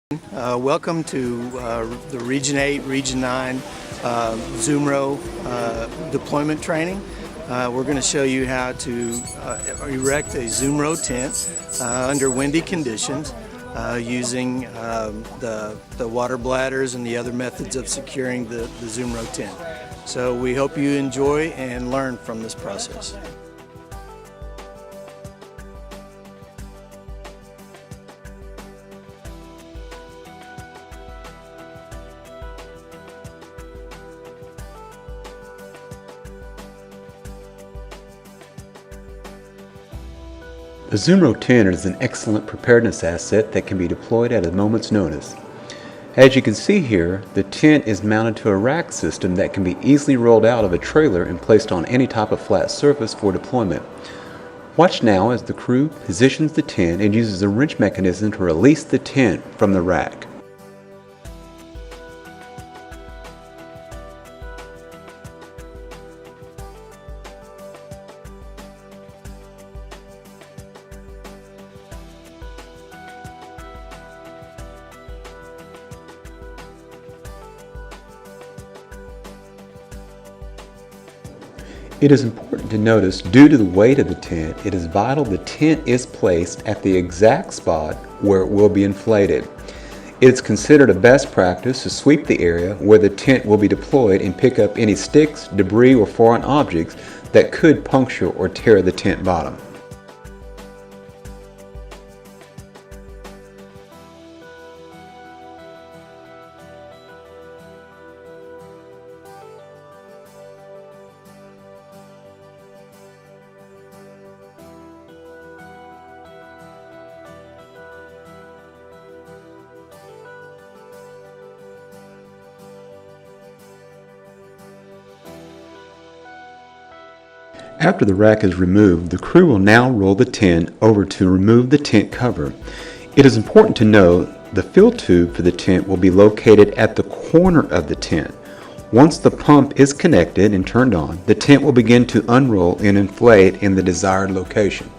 Welcome to the Region 8, Region 9 Zumro deployment training. We're going to show you how to erect a Zumro tent under windy conditions using the water bladders and the other methods of securing the Zumro tent. So we hope you enjoy and learn from this process. The Zumro tent is an excellent preparedness asset that can be deployed at a moment's notice. As you can see here, the tent is mounted to a rack system that can be easily rolled out of a trailer and placed on any type of flat surface for deployment. Watch now as the crew positions the tent and uses a wrench mechanism to release the tent from the rack. It is important to notice, due to the weight of the tent, it is vital the tent is placed at the exact spot where it will be inflated. It is considered a best practice to sweep the area where the tent will be deployed and pick up any sticks, debris, or foreign objects that could puncture or tear the tent bottom. After the rack is removed, the crew will now roll the tent over to remove the tent cover. It is important to note the fill tube for the tent will be located at the corner of the tent. Once the pump is connected and turned on, the tent will begin to unroll and inflate in the desired location.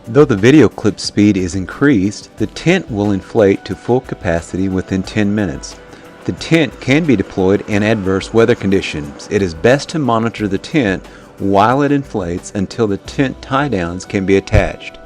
Though the video clip speed is increased, the tent will inflate to full capacity within 10 minutes. The tent can be deployed in adverse weather conditions. It is best to monitor the tent while it inflates until the tent tie downs can be attached.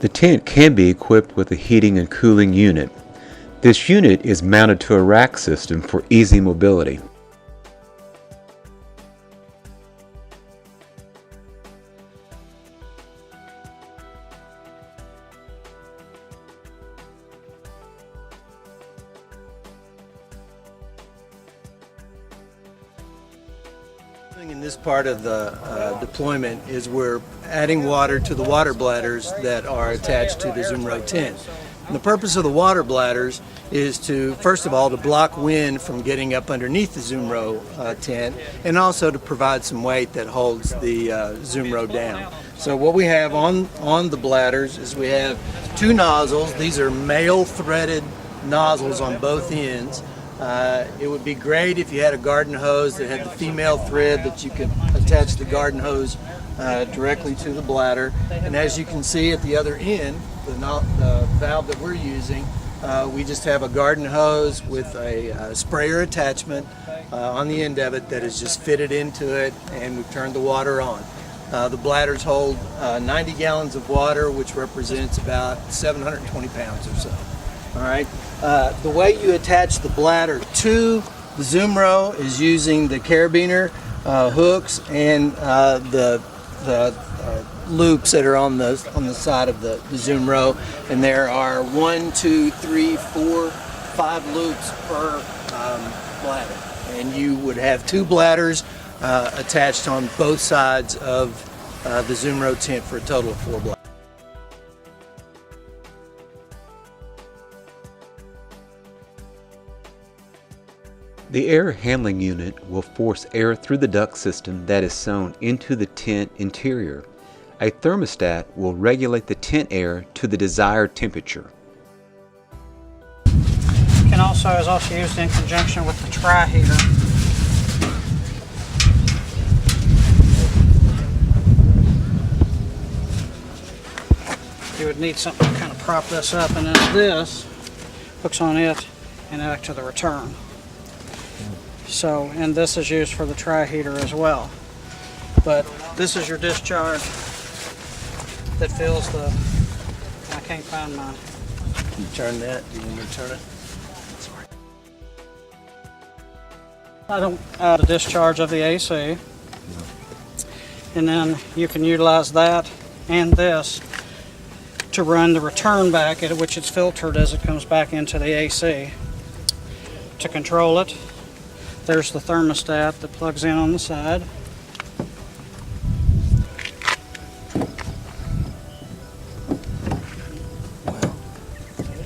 The tent can be equipped with a heating and cooling unit. This unit is mounted to a rack system for easy mobility. In this part of the deployment is we're adding water to the water bladders that are attached to the Zumro tent. And the purpose of the water bladders is to, first of all, to block wind from getting up underneath the Zumro tent, and also to provide some weight that holds the Zumro down. So what we have on the bladders is we have two nozzles. These are male threaded nozzles on both ends. It would be great if you had a garden hose that had the female thread that you could attach the garden hose directly to the bladder. And as you can see at the other end, the valve that we're using, we just have a garden hose with a sprayer attachment on the end of it that is just fitted into it, and we've turned the water on. The bladders hold 90 gallons of water, which represents about 720 pounds or so. All right. The way you attach the bladder to the Zumro is using the carabiner hooks and the loops that are on the side of the Zumro, and there are 1, 2, 3, 4, 5 loops per bladder, and you would have 2 bladders attached on both sides of the Zumro tent for a total of 4 bladders. The air handling unit will force air through the duct system that is sewn into the tent interior. A thermostat will regulate the tent air to the desired temperature. Is also used in conjunction with the tri-heater. You would need something to kind of prop this up, and then this hooks on it and back to the return. So, and this is used for the tri-heater as well. But this is your discharge that fills the, I can't find mine. Can you turn that? Do you want me to turn it? Sorry. I don't add a discharge of the AC. And then you can utilize that and this to run the return back, at which it's filtered as it comes back into the AC. To control it, there's the thermostat that plugs in on the side.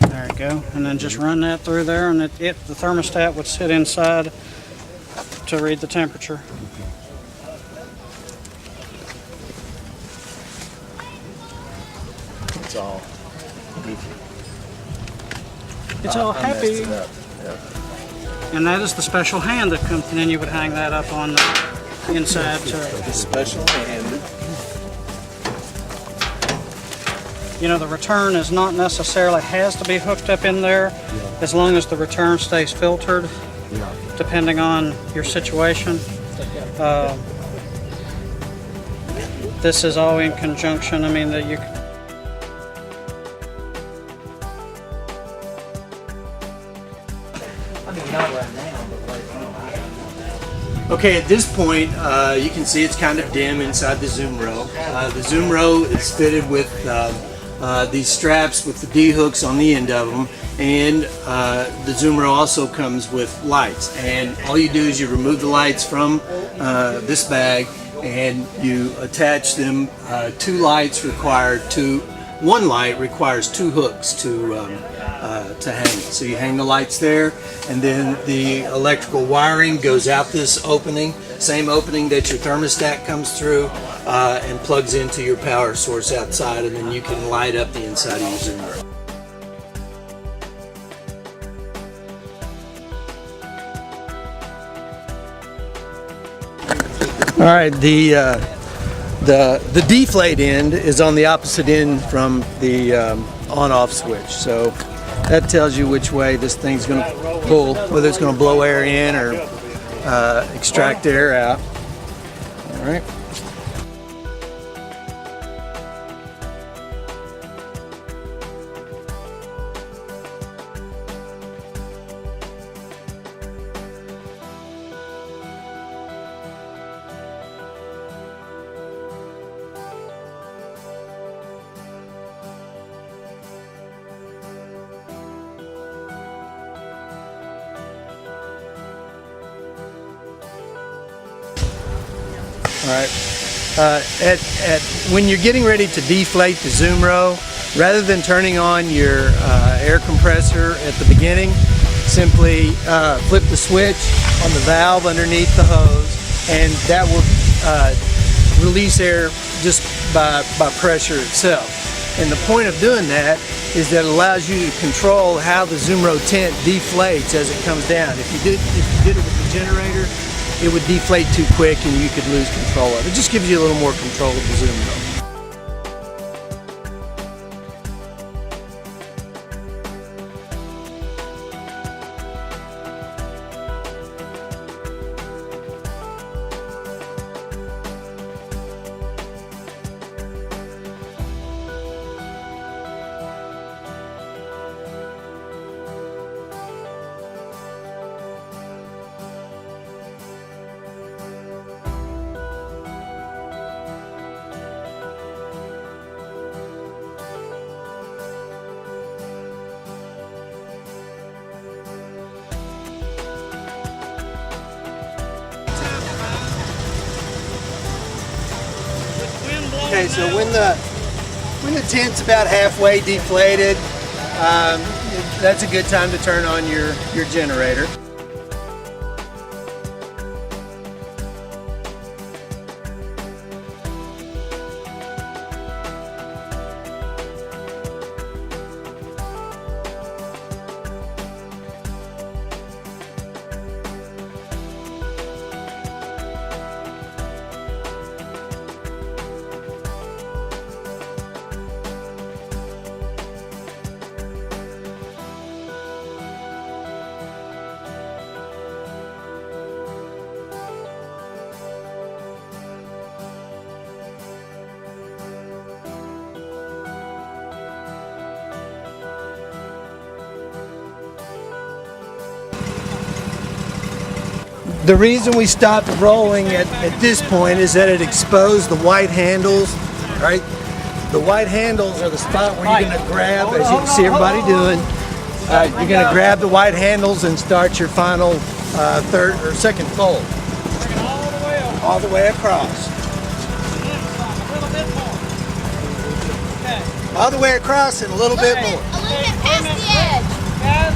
There you go. And then just run that through there, and the thermostat would sit inside to read the temperature. It's all goofy. It's all I happy. messed it up. Yep. And that is the special hand that comes, and then you would hang that up on the inside to, Special hand. you know, the return is not necessarily has to be hooked up in there, as long as the return stays filtered, depending on your situation. This is all in conjunction. I mean, that you. Okay, at this point, you can see it's kind of dim inside the Zumro. The Zumro is fitted with these straps with the D-hooks on the end of them, and the Zumro also comes with lights. And all you do is you remove the lights from this bag, and you attach them. One light requires 2 hooks to hang it. So you hang the lights there, and then the electrical wiring goes out this opening, same opening that your thermostat comes through, and plugs into your power source outside, and then you can light up the inside of your Zumro. All right, the deflate end is on the opposite end from the on-off switch, so that tells you which way this thing's going to pull, whether it's going to blow air in or extract air out. All right. All right. When you're getting ready to deflate the Zumro, rather than turning on your air compressor at the beginning, simply flip the switch on the valve underneath the hose, and that will release air just by pressure itself. And the point of doing that is that it allows you to control how the Zumro tent deflates as it comes down. If you did it with the generator, it would deflate too quick and you could lose control of it. It just gives you a little more control of the Zumro. Okay, so when the tent's about halfway deflated, that's a good time to turn on your generator. The reason we stopped rolling at this point is that it exposed the white handles, right? The white handles are the spot where you're going to grab, as you can see everybody doing, you're going to grab the white handles and start your final third or second fold. All the way across. All the way across and a little bit more. A little bit past the edge. Guys,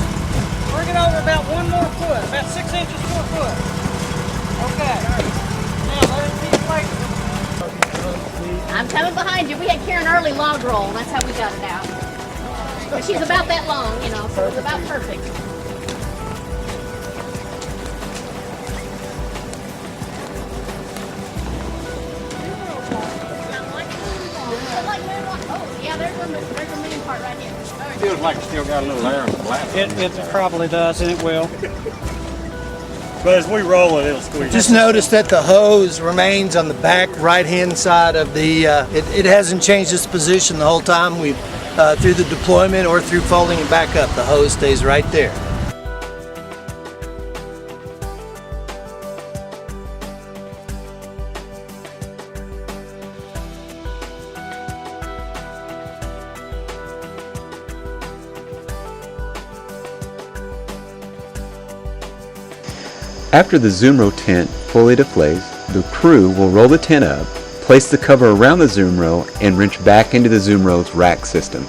bring it over about 1 more foot, about 6 inches to a foot. Okay. Now let it deflate. I'm coming behind you. We had Karen early log roll. That's how we got it out. But she's about that long, you know, so it's about perfect. Oh, yeah, there's a main part right here. Feels like it's still got a little air in the blast. It probably does, and it will. But as we roll it, it'll squeeze. Just notice that the hose remains on the back right-hand side of the, it hasn't changed its position the whole time. We've, through the deployment or through folding it back up, the hose stays right there. After the Zumro tent fully deflates, the crew will roll the tent up, place the cover around the Zumro, and wrench back into the Zumro's rack system.